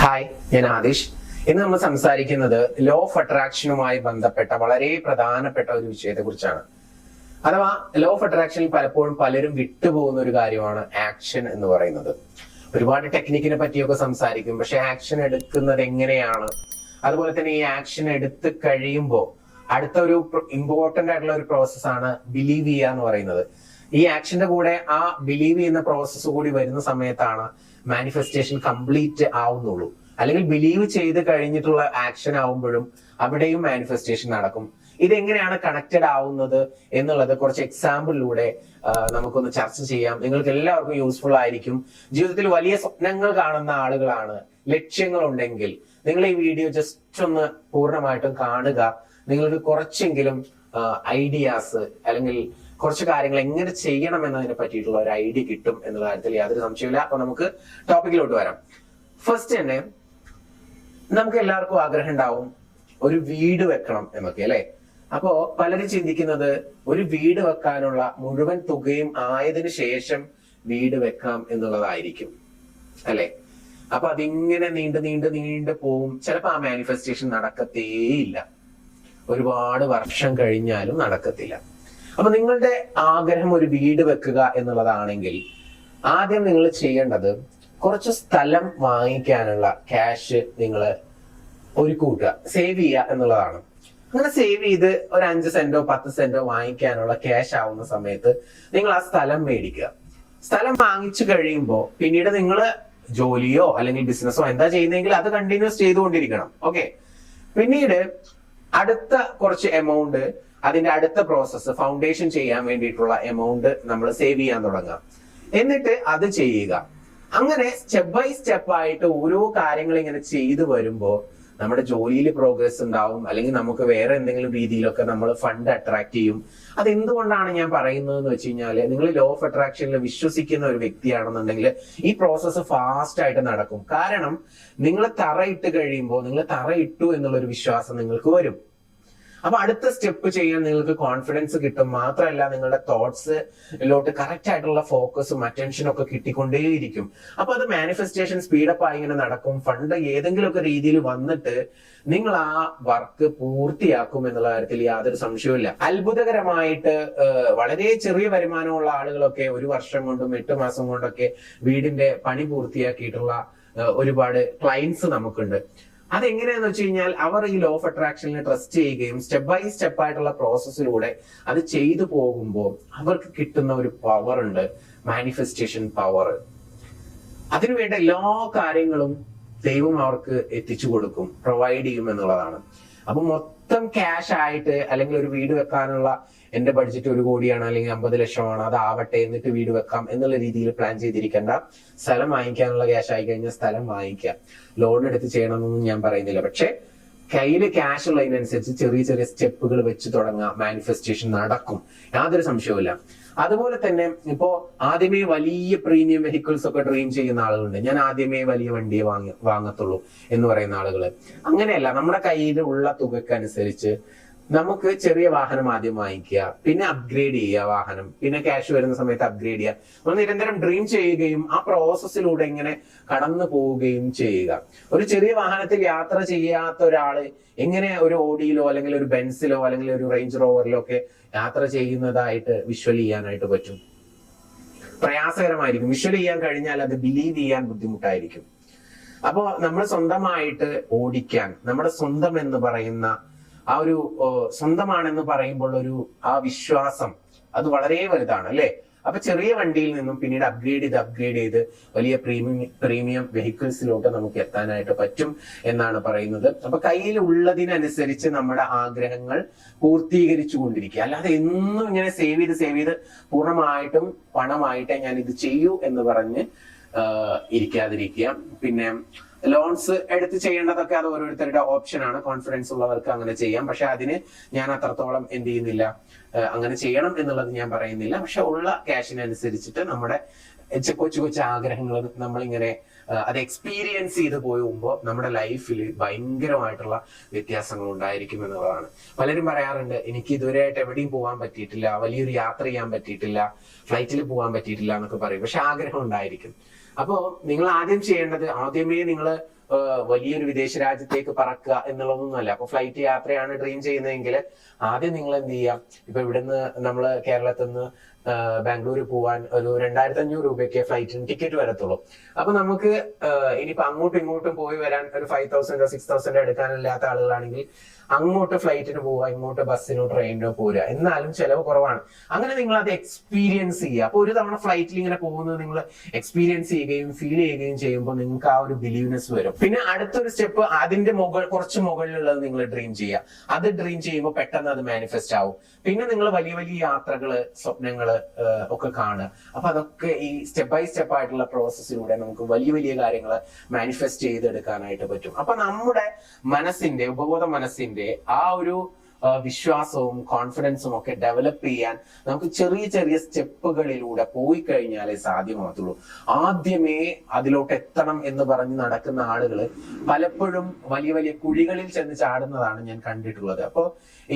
Hi, ഞാൻ ആദിഷ്. ഇന്ന് നമ്മൾ സംസാരിക്കുന്നത് ലോ ഓഫ് അട്രാക്ഷനുമായി ബന്ധപ്പെട്ട വളരെ പ്രധാനപ്പെട്ട ഒരു വിഷയത്തെ കുറിച്ചാണ്. അഥവാ ലോ ഓഫ് അട്രാക്ഷനിൽ പലപ്പോഴും പലരും വിട്ടുപോകുന്ന ഒരു കാര്യമാണ് ആക്ഷൻ എന്ന് പറയുന്നത്. ഒരുപാട് ടെക്നിക്കിനെ പറ്റിയൊക്കെ സംസാരിക്കും, പക്ഷെ ആക്ഷൻ എടുക്കുന്നത് എങ്ങനെയാണ്, അതുപോലെ തന്നെ ഈ ആക്ഷൻ എടുത്ത് കഴിയുമ്പോൾ അടുത്ത ഒരു ഇമ്പോർട്ടന്റ് ആയിട്ടുള്ള ഒരു പ്രോസസ്സാണ് ബിലീവ് ചെയ്യുക എന്ന് പറയുന്നത്. ഈ ആക്ഷന്റെ കൂടെ ആ ബിലീവ് ചെയ്യുന്ന പ്രോസസ്സ് കൂടി വരുന്ന സമയത്താണ് മാനിഫെസ്റ്റേഷൻ കംപ്ലീറ്റ് ആവുന്നുള്ളൂ. അല്ലെങ്കിൽ ബിലീവ് ചെയ്ത് കഴിഞ്ഞിട്ടുള്ള ആക്ഷൻ ആവുമ്പോഴും അവിടെയും മാനിഫെസ്റ്റേഷൻ നടക്കും. ഇതെങ്ങനെയാണ് കണക്റ്റഡ് ആവുന്നത് എന്നുള്ളത് കുറച്ച് എക്സാമ്പിളിലൂടെ നമുക്കൊന്ന് ചർച്ച ചെയ്യാം. നിങ്ങൾക്ക് എല്ലാവർക്കും യൂസ്ഫുൾ ആയിരിക്കും. ജീവിതത്തിൽ വലിയ സ്വപ്നങ്ങൾ കാണുന്ന ആളുകളാണ്, ലക്ഷ്യങ്ങൾ ഉണ്ടെങ്കിൽ നിങ്ങൾ ഈ വീഡിയോ ജസ്റ്റ് ഒന്ന് പൂർണ്ണമായിട്ടും കാണുക. നിങ്ങൾക്ക് കുറച്ചെങ്കിലും ഐഡിയാസ് അല്ലെങ്കിൽ കുറച്ച് കാര്യങ്ങൾ എങ്ങനെ ചെയ്യണം എന്നതിനെ പറ്റിയിട്ടുള്ള ഒരു ഐഡിയ കിട്ടും എന്നുള്ള കാര്യത്തിൽ യാതൊരു സംശയമില്ല. അപ്പൊ നമുക്ക് ടോപ്പിക്കിലോട്ട് വരാം. ഫസ്റ്റ് തന്നെ നമുക്ക് എല്ലാവർക്കും ആഗ്രഹം ഉണ്ടാവും ഒരു വീട് വെക്കണം എന്നൊക്കെ, അല്ലെ? അപ്പോ പലരും ചിന്തിക്കുന്നത് ഒരു വീട് വെക്കാനുള്ള മുഴുവൻ തുകയും ആയതിനു ശേഷം വീട് വെക്കാം എന്നുള്ളതായിരിക്കും, അല്ലെ? അപ്പൊ അതിങ്ങനെ നീണ്ടു പോവും. ചിലപ്പോ ആ മാനിഫെസ്റ്റേഷൻ നടക്കത്തേയില്ല. ഒരുപാട് വർഷം കഴിഞ്ഞാലും നടക്കത്തില്ല. അപ്പൊ നിങ്ങളുടെ ആഗ്രഹം ഒരു വീട് വെക്കുക എന്നുള്ളതാണെങ്കിൽ ആദ്യം നിങ്ങൾ ചെയ്യേണ്ടത് കുറച്ച് സ്ഥലം വാങ്ങിക്കാനുള്ള ക്യാഷ് നിങ്ങൾ ഒരുക്കൂട്ടുക, സേവ് ചെയ്യുക എന്നുള്ളതാണ്. അങ്ങനെ സേവ് ചെയ്ത് ഒരു 5 സെന്റോ 10 സെന്റോ വാങ്ങിക്കാനുള്ള ക്യാഷ് ആവുന്ന സമയത്ത് നിങ്ങൾ ആ സ്ഥലം മേടിക്കുക. സ്ഥലം വാങ്ങിച്ചു കഴിയുമ്പോൾ പിന്നീട് നിങ്ങൾ ജോലിയോ അല്ലെങ്കിൽ ബിസിനസ്സോ എന്താ ചെയ്യുന്നതെങ്കിൽ അത് കണ്ടിന്യൂസ് ചെയ്തുകൊണ്ടിരിക്കണം. ഓക്കെ. പിന്നീട് അടുത്ത കുറച്ച് എമൗണ്ട്, അതിന്റെ അടുത്ത പ്രോസസ്സ് ഫൗണ്ടേഷൻ ചെയ്യാൻ വേണ്ടിയിട്ടുള്ള എമൗണ്ട് നമ്മൾ സേവ് ചെയ്യാൻ തുടങ്ങാം. എന്നിട്ട് അത് ചെയ്യുക. അങ്ങനെ സ്റ്റെപ്പ് ബൈ സ്റ്റെപ്പ് ആയിട്ട് ഓരോ കാര്യങ്ങൾ ഇങ്ങനെ ചെയ്തു വരുമ്പോൾ നമ്മുടെ ജോലിയിൽ പ്രോഗ്രസ് ഉണ്ടാവും, അല്ലെങ്കിൽ നമുക്ക് വേറെ എന്തെങ്കിലും രീതിയിലൊക്കെ നമ്മൾ ഫണ്ട് അട്രാക്ട് ചെയ്യും. അത് എന്തുകൊണ്ടാണ് ഞാൻ പറയുന്നത് എന്ന് വെച്ച് കഴിഞ്ഞാല്, നിങ്ങൾ ലോ ഓഫ് അട്രാക്ഷനിൽ വിശ്വസിക്കുന്ന ഒരു വ്യക്തിയാണെന്നുണ്ടെങ്കിൽ ഈ പ്രോസസ്സ് ഫാസ്റ്റ് ആയിട്ട് നടക്കും. കാരണം നിങ്ങൾ തറയിട്ട് കഴിയുമ്പോൾ നിങ്ങൾ തറയിട്ടു എന്നുള്ള ഒരു വിശ്വാസം നിങ്ങൾക്ക് വരും. അപ്പൊ അടുത്ത സ്റ്റെപ്പ് ചെയ്യാൻ നിങ്ങൾക്ക് കോൺഫിഡൻസ് കിട്ടും. മാത്രമല്ല നിങ്ങളുടെ തോട്ട്സിലോട്ട് കറക്റ്റ് ആയിട്ടുള്ള ഫോക്കസും അറ്റൻഷനും ഒക്കെ കിട്ടിക്കൊണ്ടേയിരിക്കും. അപ്പൊ അത് മാനിഫെസ്റ്റേഷൻ സ്പീഡപ്പ് ആയി ഇങ്ങനെ നടക്കും. ഫണ്ട് ഏതെങ്കിലുമൊക്കെ രീതിയിൽ വന്നിട്ട് നിങ്ങൾ ആ വർക്ക് പൂർത്തിയാക്കും എന്നുള്ള കാര്യത്തിൽ യാതൊരു സംശയവുമില്ല. അത്ഭുതകരമായിട്ട് വളരെ ചെറിയ വരുമാനമുള്ള ആളുകളൊക്കെ 1 വർഷം കൊണ്ടും 8 മാസം കൊണ്ടൊക്കെ വീടിന്റെ പണി പൂർത്തിയാക്കിയിട്ടുള്ള ഒരുപാട് ക്ലയൻസ് നമുക്കുണ്ട്. അതെങ്ങനെയാന്ന് വെച്ച് കഴിഞ്ഞാൽ അവർ ഈ ലോ ഓഫ് അട്രാക്ഷനിൽ ട്രസ്റ്റ് ചെയ്യുകയും സ്റ്റെപ്പ് ബൈ സ്റ്റെപ്പ് ആയിട്ടുള്ള പ്രോസസ്സിലൂടെ അത് ചെയ്തു പോകുമ്പോൾ അവർക്ക് കിട്ടുന്ന ഒരു പവർ ഉണ്ട്, മാനിഫെസ്റ്റേഷൻ പവർ. അതിനുവേണ്ട എല്ലാ കാര്യങ്ങളും ദൈവം അവർക്ക് എത്തിച്ചു കൊടുക്കും, പ്രൊവൈഡ് ചെയ്യും എന്നുള്ളതാണ്. അപ്പൊ മൊത്തം ക്യാഷ് ആയിട്ട്, അല്ലെങ്കിൽ ഒരു വീട് വെക്കാനുള്ള എന്റെ ബഡ്ജറ്റ് 1 കോടിയാണ് അല്ലെങ്കിൽ 50 ലക്ഷമാണ്, അതാവട്ടെ എന്നിട്ട് വീട് വെക്കാം എന്നുള്ള രീതിയിൽ പ്ലാൻ ചെയ്തിരിക്കേണ്ട. സ്ഥലം വാങ്ങിക്കാനുള്ള ക്യാഷ് ആയി കഴിഞ്ഞാൽ സ്ഥലം വാങ്ങിക്കാം. ലോൺ എടുത്ത് ചെയ്യണമെന്നൊന്നും ഞാൻ പറയുന്നില്ല. പക്ഷെ കയ്യിൽ ക്യാഷ് ഉള്ളതിനനുസരിച്ച് ചെറിയ ചെറിയ സ്റ്റെപ്പുകൾ വെച്ച് തുടങ്ങാം. മാനിഫെസ്റ്റേഷൻ നടക്കും, യാതൊരു സംശയവുമില്ല. അതുപോലെ തന്നെ ഇപ്പോ ആദ്യമേ വലിയ പ്രീമിയം വെഹിക്കിൾസ് ഒക്കെ ഡ്രീം ചെയ്യുന്ന ആളുകളുണ്ട്. ഞാൻ ആദ്യമേ വലിയ വണ്ടിയെ വാങ്ങത്തുള്ളൂ എന്ന് പറയുന്ന ആളുകള്. അങ്ങനെയല്ല, നമ്മുടെ കയ്യിലുള്ള തുകക്കനുസരിച്ച് നമുക്ക് ചെറിയ വാഹനം ആദ്യം വാങ്ങിക്കുക, പിന്നെ അപ്ഗ്രേഡ് ചെയ്യുക വാഹനം, പിന്നെ ക്യാഷ് വരുന്ന സമയത്ത് അപ്ഗ്രേഡ് ചെയ്യുക. നമ്മൾ നിരന്തരം ഡ്രീം ചെയ്യുകയും ആ പ്രോസസ്സിലൂടെ ഇങ്ങനെ കടന്നു പോവുകയും ചെയ്യുക. ഒരു ചെറിയ വാഹനത്തിൽ യാത്ര ചെയ്യാത്ത ഒരാള് എങ്ങനെ ഒരു ഓഡിയിലോ അല്ലെങ്കിൽ ഒരു ബെൻസിലോ അല്ലെങ്കിൽ ഒരു റേഞ്ച് റോവറിലോ ഒക്കെ യാത്ര ചെയ്യുന്നതായിട്ട് വിഷ്വൽ ചെയ്യാനായിട്ട് പറ്റും? പ്രയാസകരമായിരിക്കും. വിഷ്വൽ ചെയ്യാൻ കഴിഞ്ഞാൽ അത് ബിലീവ് ചെയ്യാൻ ബുദ്ധിമുട്ടായിരിക്കും. അപ്പോ നമ്മൾ സ്വന്തമായിട്ട് ഓടിക്കാൻ, നമ്മുടെ സ്വന്തം എന്ന് പറയുന്ന ആ ഒരു സ്വന്തമാണെന്ന് പറയുമ്പോൾ ഒരു ആ വിശ്വാസം അത് വളരെ വലുതാണ്, അല്ലെ? അപ്പൊ ചെറിയ വണ്ടിയിൽ നിന്നും പിന്നീട് അപ്ഗ്രേഡ് ചെയ്ത് വലിയ പ്രീമിയം വെഹിക്കിൾസിലോട്ട് നമുക്ക് എത്താനായിട്ട് പറ്റും എന്നാണ് പറയുന്നത്. അപ്പൊ കയ്യിൽ ഉള്ളതിനനുസരിച്ച് നമ്മുടെ ആഗ്രഹങ്ങൾ പൂർത്തീകരിച്ചു കൊണ്ടിരിക്കുക. അല്ലാതെ എന്നും ഇങ്ങനെ സേവ് ചെയ്ത് പൂർണ്ണമായിട്ടും പണമായിട്ടേ ഞാൻ ഇത് ചെയ്യൂ എന്ന് പറഞ്ഞ് ഇരിക്കാതിരിക്കുക. പിന്നെ ലോൺസ് എടുത്ത് ചെയ്യേണ്ടതൊക്കെ അത് ഓരോരുത്തരുടെ ഓപ്ഷനാണ്. കോൺഫിഡൻസ് ഉള്ളവർക്ക് അങ്ങനെ ചെയ്യാം. പക്ഷെ അതിന് ഞാൻ അത്രത്തോളം എന്ത് ചെയ്യുന്നില്ല, അങ്ങനെ ചെയ്യണം എന്നുള്ളത് ഞാൻ പറയുന്നില്ല. പക്ഷെ ഉള്ള ക്യാഷിനനുസരിച്ചിട്ട് നമ്മുടെ കൊച്ചു ആഗ്രഹങ്ങൾ നമ്മളിങ്ങനെ അത് എക്സ്പീരിയൻസ് ചെയ്ത് പോകുമ്പോൾ നമ്മുടെ ലൈഫിൽ ഭയങ്കരമായിട്ടുള്ള വ്യത്യാസങ്ങൾ ഉണ്ടായിരിക്കും എന്നുള്ളതാണ്. പലരും പറയാറുണ്ട്, എനിക്ക് ഇതുവരെയായിട്ട് എവിടെയും പോകാൻ പറ്റിയിട്ടില്ല, വലിയൊരു യാത്ര ചെയ്യാൻ പറ്റിയിട്ടില്ല, ഫ്ലൈറ്റിൽ പോകാൻ പറ്റിയിട്ടില്ല എന്നൊക്കെ പറയും. പക്ഷെ ആഗ്രഹം ഉണ്ടായിരിക്കും. അപ്പോ നിങ്ങൾ ആദ്യം ചെയ്യേണ്ടത്, ആദ്യമേ നിങ്ങൾ വലിയൊരു വിദേശ രാജ്യത്തേക്ക് പറക്കുക എന്നുള്ളതൊന്നുമല്ല. അപ്പൊ ഫ്ലൈറ്റ് യാത്രയാണ് ഡ്രീം ചെയ്യുന്നതെങ്കിൽ ആദ്യം നിങ്ങൾ എന്ത് ചെയ്യാം, ഇപ്പൊ ഇവിടുന്ന് നമ്മള് കേരളത്തിൽ നിന്ന് ബാംഗ്ലൂർ പോവാൻ ഒരു 2500 രൂപയ്ക്ക് ഫ്ലൈറ്റിന് ടിക്കറ്റ് വരത്തുള്ളൂ. അപ്പൊ നമുക്ക് ഇനിയിപ്പോ അങ്ങോട്ടും ഇങ്ങോട്ടും പോയി വരാൻ ഒരു 5000 6000 എടുക്കാനില്ലാത്ത ആളുകളാണെങ്കിൽ അങ്ങോട്ട് ഫ്ലൈറ്റിന് പോവുക, ഇങ്ങോട്ട് ബസ്സിനോ ട്രെയിനിനോ പോരുക. എന്നാലും ചെലവ് കുറവാണ്. അങ്ങനെ നിങ്ങൾ അത് എക്സ്പീരിയൻസ് ചെയ്യുക. അപ്പൊ ഒരു തവണ ഫ്ലൈറ്റിൽ ഇങ്ങനെ പോകുന്നത് നിങ്ങൾ എക്സ്പീരിയൻസ് ചെയ്യുകയും ഫീൽ ചെയ്യുകയും ചെയ്യുമ്പോൾ നിങ്ങൾക്ക് ആ ഒരു ബിലീവ്നെസ് വരും. പിന്നെ അടുത്തൊരു സ്റ്റെപ്പ്, അതിന്റെ കുറച്ച് മുകളിലുള്ളത് നിങ്ങൾ ഡ്രീം ചെയ്യുക. അത് ഡ്രീം ചെയ്യുമ്പോൾ പെട്ടെന്ന് അത് മാനിഫെസ്റ്റ് ആവും. പിന്നെ നിങ്ങൾ വലിയ വലിയ യാത്രകള്, സ്വപ്നങ്ങള് ഒക്കെ കാണുക. അപ്പൊ അതൊക്കെ ഈ സ്റ്റെപ്പ് ബൈ സ്റ്റെപ്പ് ആയിട്ടുള്ള പ്രോസസ്സിലൂടെ നമുക്ക് വലിയ വലിയ കാര്യങ്ങൾ മാനിഫെസ്റ്റ് ചെയ്തെടുക്കാനായിട്ട് പറ്റും. അപ്പൊ നമ്മുടെ മനസ്സിന്റെ, ഉപബോധ മനസ്സിന്റെ ആ ഒരു വിശ്വാസവും കോൺഫിഡൻസും ഒക്കെ ഡെവലപ്പ് ചെയ്യാൻ നമുക്ക് ചെറിയ ചെറിയ സ്റ്റെപ്പുകളിലൂടെ പോയി കഴിഞ്ഞാലേ സാധ്യമാകത്തുള്ളൂ. ആദ്യമേ അതിലോട്ട് എത്തണം എന്ന് പറഞ്ഞ് നടക്കുന്ന ആളുകൾ പലപ്പോഴും വലിയ വലിയ കുഴികളിൽ ചെന്ന് ചാടുന്നതാണ് ഞാൻ കണ്ടിട്ടുള്ളത്. അപ്പോൾ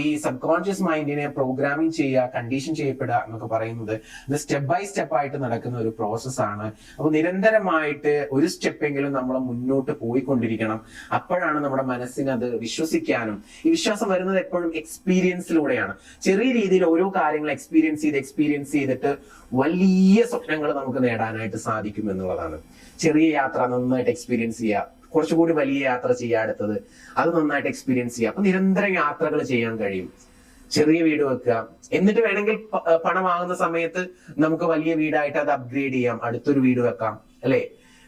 ഈ സബ് കോൺഷ്യസ് മൈൻഡിനെ പ്രോഗ്രാമിംഗ് ചെയ്യുക, കണ്ടീഷൻ ചെയ്യപ്പെടുക എന്നൊക്കെ പറയുന്നത് ഇത് സ്റ്റെപ്പ് ബൈ സ്റ്റെപ്പ് ആയിട്ട് നടക്കുന്ന ഒരു പ്രോസസ്സാണ്. അപ്പൊ നിരന്തരമായിട്ട് ഒരു സ്റ്റെപ്പെങ്കിലും നമ്മൾ മുന്നോട്ട് പോയിക്കൊണ്ടിരിക്കണം. അപ്പോഴാണ് നമ്മുടെ മനസ്സിന് അത് വിശ്വസിക്കാനും, ഈ വിശ്വാസം വരുന്നത് എപ്പോഴും എക്സ്പീരിയൻസിലൂടെയാണ്. ചെറിയ രീതിയിൽ ഓരോ കാര്യങ്ങൾ എക്സ്പീരിയൻസ് ചെയ്തിട്ട് വലിയ സ്വപ്നങ്ങൾ നമുക്ക് നേടാനായിട്ട് സാധിക്കും എന്നുള്ളതാണ്. ചെറിയ യാത്ര നന്നായിട്ട് എക്സ്പീരിയൻസ് ചെയ്യുക, കുറച്ചുകൂടി വലിയ യാത്ര ചെയ്യുക, അടുത്തത് അത് നന്നായിട്ട് എക്സ്പീരിയൻസ് ചെയ്യുക. അപ്പൊ നിരന്തരം യാത്രകൾ ചെയ്യാൻ കഴിയും. ചെറിയ വീട് വെക്കുക, എന്നിട്ട് വേണമെങ്കിൽ പണമാകുന്ന സമയത്ത് നമുക്ക് വലിയ വീടായിട്ട് അത് അപ്ഗ്രേഡ് ചെയ്യാം, അടുത്തൊരു വീട് വെക്കാം, അല്ലെ?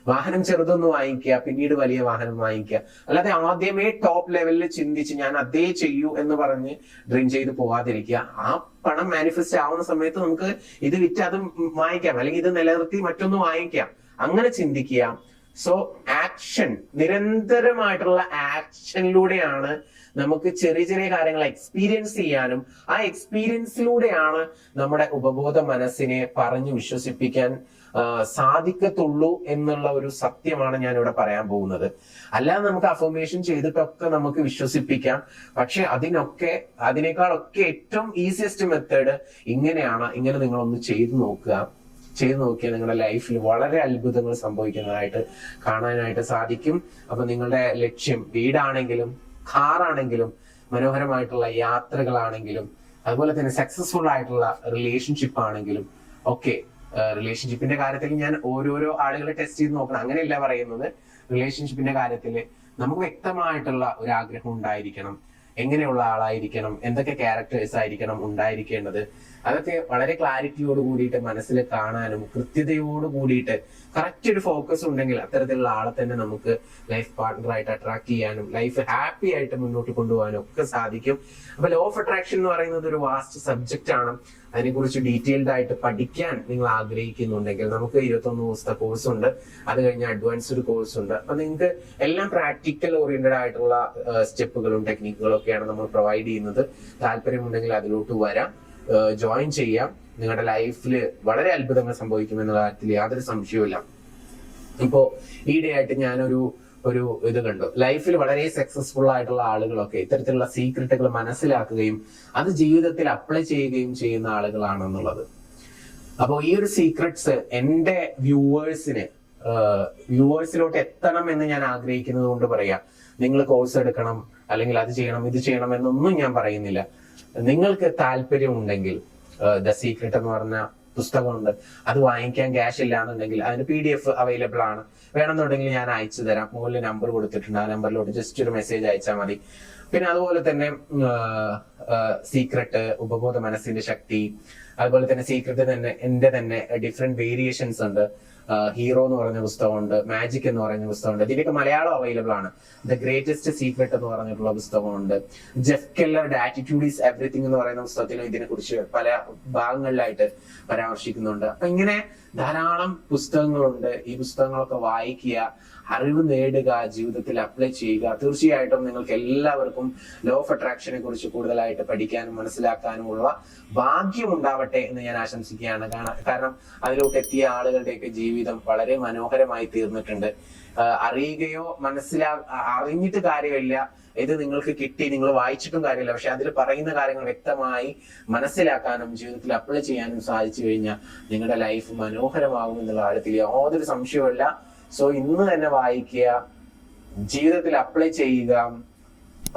വാഹനം ചെറുതൊന്ന് വാങ്ങിക്കുക, പിന്നീട് വലിയ വാഹനം വാങ്ങിക്കുക. അല്ലാതെ ആദ്യമേ ടോപ്പ് ലെവലിൽ ചിന്തിച്ച് ഞാൻ അതേ ചെയ്യൂ എന്ന് പറഞ്ഞ് ഡ്രീം ചെയ്ത് പോവാതിരിക്കുക. ആ പണം മാനിഫെസ്റ്റ് ആവുന്ന സമയത്ത് നമുക്ക് ഇത് വിറ്റ് അത് വാങ്ങിക്കാം, അല്ലെങ്കിൽ ഇത് നിലനിർത്തി മറ്റൊന്ന് വാങ്ങിക്കാം. അങ്ങനെ ചിന്തിക്കുക. സോ ആക്ഷൻ, നിരന്തരമായിട്ടുള്ള ആക്ഷനിലൂടെയാണ് നമുക്ക് ചെറിയ ചെറിയ കാര്യങ്ങൾ എക്സ്പീരിയൻസ് ചെയ്യാനും, ആ എക്സ്പീരിയൻസിലൂടെയാണ് നമ്മുടെ ഉപബോധ മനസ്സിനെ പറഞ്ഞു വിശ്വസിപ്പിക്കാൻ സാധിക്കത്തുള്ളൂ എന്നുള്ള ഒരു സത്യമാണ് ഞാൻ ഇവിടെ പറയാൻ പോകുന്നത്. അല്ലാതെ നമുക്ക് അഫർമേഷൻ ചെയ്തിട്ടൊക്കെ നമുക്ക് വിശ്വസിപ്പിക്കാം. പക്ഷെ അതിനേക്കാളൊക്കെ ഏറ്റവും ഈസിയസ്റ്റ് മെത്തേഡ് ഇങ്ങനെയാണ്. ഇങ്ങനെ നിങ്ങളൊന്ന് ചെയ്തു നോക്കിയാൽ നിങ്ങളുടെ ലൈഫിൽ വളരെ അത്ഭുതങ്ങൾ സംഭവിക്കുന്നതായിട്ട് കാണാനായിട്ട് സാധിക്കും. അപ്പൊ നിങ്ങളുടെ ലക്ഷ്യം വീടാണെങ്കിലും കാറാണെങ്കിലും മനോഹരമായിട്ടുള്ള യാത്രകളാണെങ്കിലും അതുപോലെ തന്നെ സക്സസ്ഫുൾ ആയിട്ടുള്ള റിലേഷൻഷിപ്പ് ആണെങ്കിലും ഒക്കെ, റിലേഷൻഷിപ്പിന്റെ കാര്യത്തിൽ ഞാൻ ഓരോരോ ആളുകളെ ടെസ്റ്റ് ചെയ്ത് നോക്കണം അങ്ങനെയല്ല പറയുന്നത്. റിലേഷൻഷിപ്പിന്റെ കാര്യത്തിൽ നമുക്ക് വ്യക്തമായിട്ടുള്ള ഒരു ആഗ്രഹം ഉണ്ടായിരിക്കണം. എങ്ങനെയുള്ള ആളായിരിക്കണം, എന്തൊക്കെ ക്യാരക്ടേഴ്സ് ആയിരിക്കണം ഉണ്ടായിരിക്കേണ്ടത്, അതൊക്കെ വളരെ ക്ലാരിറ്റിയോട് കൂടിയിട്ട് മനസ്സിൽ കാണാനും കൃത്യതയോട് കൂടിയിട്ട് കറക്റ്റ് ഒരു ഫോക്കസ് ഉണ്ടെങ്കിൽ അത്തരത്തിലുള്ള ആളെ തന്നെ നമുക്ക് ലൈഫ് പാർട്ട്ണറായിട്ട് അട്രാക്ട് ചെയ്യാനും ലൈഫ് ഹാപ്പി ആയിട്ട് മുന്നോട്ട് കൊണ്ടുപോകാനും ഒക്കെ സാധിക്കും. അപ്പൊ ലോ ഓഫ് അട്രാക്ഷൻ എന്ന് പറയുന്നത് ഒരു വാസ്റ്റ് സബ്ജക്റ്റ് ആണ്. അതിനെക്കുറിച്ച് ഡീറ്റെയിൽഡ് ആയിട്ട് പഠിക്കാൻ നിങ്ങൾ ആഗ്രഹിക്കുന്നുണ്ടെങ്കിൽ നമുക്ക് 21 ദിവസത്തെ കോഴ്സ് ഉണ്ട്. അത് കഴിഞ്ഞ് അഡ്വാൻസ്ഡ് കോഴ്സ് ഉണ്ട്. അപ്പൊ നിങ്ങൾക്ക് എല്ലാം പ്രാക്ടിക്കൽ ഓറിയന്റഡ് ആയിട്ടുള്ള സ്റ്റെപ്പുകളും ടെക്നിക്കുകളും ഒക്കെയാണ് നമ്മൾ പ്രൊവൈഡ് ചെയ്യുന്നത്. താല്പര്യമുണ്ടെങ്കിൽ അതിലോട്ട് വരാം, ജോയിൻ ചെയ്യാം. നിങ്ങളുടെ ലൈഫിൽ വളരെ അത്ഭുതങ്ങൾ സംഭവിക്കും എന്നുള്ള കാര്യത്തിൽ യാതൊരു സംശയവുമില്ല. ഇപ്പോ ഈയിടെയായിട്ട് ഞാനൊരു ഇത് കണ്ടു. ലൈഫിൽ വളരെ സക്സസ്ഫുൾ ആയിട്ടുള്ള ആളുകളൊക്കെ ഇത്തരത്തിലുള്ള സീക്രട്ടുകൾ മനസ്സിലാക്കുകയും അത് ജീവിതത്തിൽ അപ്ലൈ ചെയ്യുകയും ചെയ്യുന്ന ആളുകളാണെന്നുള്ളത്. അപ്പോൾ ഈ ഒരു സീക്രട്സ് എന്റെ വ്യൂവേഴ്സിലോട്ട് എത്തണം എന്ന് ഞാൻ ആഗ്രഹിക്കുന്നത് കൊണ്ട് പറയാം. നിങ്ങൾ കോഴ്സ് എടുക്കണം, അല്ലെങ്കിൽ അത് ചെയ്യണം, ഇത് ചെയ്യണം എന്നൊന്നും ഞാൻ പറയുന്നില്ല. നിങ്ങൾക്ക് താല്പര്യം ഉണ്ടെങ്കിൽ ദ സീക്രട്ട് എന്ന് പറഞ്ഞ പുസ്തകമുണ്ട്. അത് വാങ്ങിക്കാൻ ക്യാഷ് ഇല്ല എന്നുണ്ടെങ്കിൽ അതിന് PDF അവൈലബിൾ ആണ്. വേണമെന്നുണ്ടെങ്കിൽ ഞാൻ അയച്ചു തരാം. മുകളിൽ നമ്പർ കൊടുത്തിട്ടുണ്ട്. ആ നമ്പറിലോട്ട് ജസ്റ്റ് ഒരു മെസ്സേജ് അയച്ചാൽ മതി. പിന്നെ അതുപോലെ തന്നെ സീക്രട്ട്, ഉപബോധ മനസ്സിന്റെ ശക്തി, അതുപോലെ തന്നെ സീക്രട്ട് എന്റെ തന്നെ ഡിഫറെന്റ് വേരിയേഷൻസ് ഉണ്ട്. ഹീറോ എന്ന് പറഞ്ഞ പുസ്തകമുണ്ട്, മാജിക് എന്ന് പറഞ്ഞ പുസ്തകമുണ്ട്. ഇതിന്റെയൊക്കെ മലയാളം അവൈലബിൾ ആണ്. ദ ഗ്രേറ്റസ്റ്റ് സീക്രട്ട് എന്ന് പറഞ്ഞിട്ടുള്ള പുസ്തകമുണ്ട്. ജെഫ് കെല്ലറുടെ ആറ്റിറ്റ്യൂഡ് ഈസ് എവറിത്തിങ് എന്ന് പറയുന്ന പുസ്തകത്തിലും ഇതിനെ കുറിച്ച് പല ഭാഗങ്ങളിലായിട്ട് പരാമർശിക്കുന്നുണ്ട്. അപ്പൊ ഇങ്ങനെ ധാരാളം പുസ്തകങ്ങളുണ്ട്. ഈ പുസ്തകങ്ങളൊക്കെ വായിക്കുക, അറിവ് നേടുക, ജീവിതത്തിൽ അപ്ലൈ ചെയ്യുക. തീർച്ചയായിട്ടും നിങ്ങൾക്ക് എല്ലാവർക്കും ലോ ഓഫ് അട്രാക്ഷനെ കുറിച്ച് കൂടുതലായിട്ട് പഠിക്കാനും മനസ്സിലാക്കാനുമുള്ള ഭാഗ്യം ഉണ്ടാവട്ടെ എന്ന് ഞാൻ ആശംസിക്കുകയാണ്. കാരണം അതിലോട്ട് എത്തിയ ആളുകളുടെയൊക്കെ ജീവിതം വളരെ മനോഹരമായി തീർന്നിട്ടുണ്ട്. അറിയുകയോ അറിഞ്ഞിട്ട് കാര്യമില്ല. ഇത് നിങ്ങൾക്ക് കിട്ടി, നിങ്ങൾ വായിച്ചിട്ടും കാര്യമില്ല. പക്ഷെ അതിൽ പറയുന്ന കാര്യങ്ങൾ വ്യക്തമായി മനസ്സിലാക്കാനും ജീവിതത്തിൽ അപ്ലൈ ചെയ്യാനും സാധിച്ചു കഴിഞ്ഞാൽ നിങ്ങളുടെ ലൈഫ് മനോഹരമാകും എന്നുള്ള കാര്യത്തിൽ യാതൊരു സംശയവുമില്ല. സോ ഇന്ന് തന്നെ വായിക്കുക, ജീവിതത്തിൽ അപ്ലൈ ചെയ്യുക.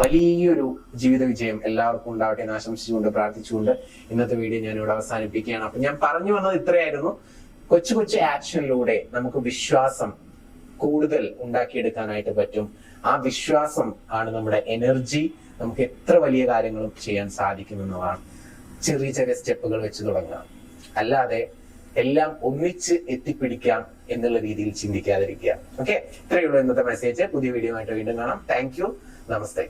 വലിയൊരു ജീവിത വിജയം എല്ലാവർക്കും ഉണ്ടാവട്ടെ എന്ന് ആശംസിച്ചുകൊണ്ട് പ്രാർത്ഥിച്ചുകൊണ്ട് ഇന്നത്തെ വീഡിയോ ഞാൻ ഇവിടെ അവസാനിപ്പിക്കുകയാണ്. അപ്പൊ ഞാൻ പറഞ്ഞു വന്നത് ഇത്രയായിരുന്നു. കൊച്ചു കൊച്ചു ആക്ഷനിലൂടെ നമുക്ക് വിശ്വാസം കൂടുതൽ ഉണ്ടാക്കിയെടുക്കാനായിട്ട് പറ്റും. ആ വിശ്വാസം ആണ് നമ്മുടെ എനർജി. നമുക്ക് എത്ര വലിയ കാര്യങ്ങളും ചെയ്യാൻ സാധിക്കുമെന്നതാണ്. ചെറിയ ചെറിയ സ്റ്റെപ്പുകൾ വെച്ച് തുടങ്ങുക, അല്ലാതെ എല്ലാം ഒന്നിച്ച് എത്തിപ്പിടിക്കാം എന്നുള്ള രീതിയിൽ ചിന്തിക്കാതിരിക്കുക. ഓക്കെ, ഇത്രയേ ഉള്ളൂ ഇന്നത്തെ മെസ്സേജ്. പുതിയ വീഡിയോ ആയിട്ട് വീണ്ടും കാണാം. Thank you. നമസ്തേ.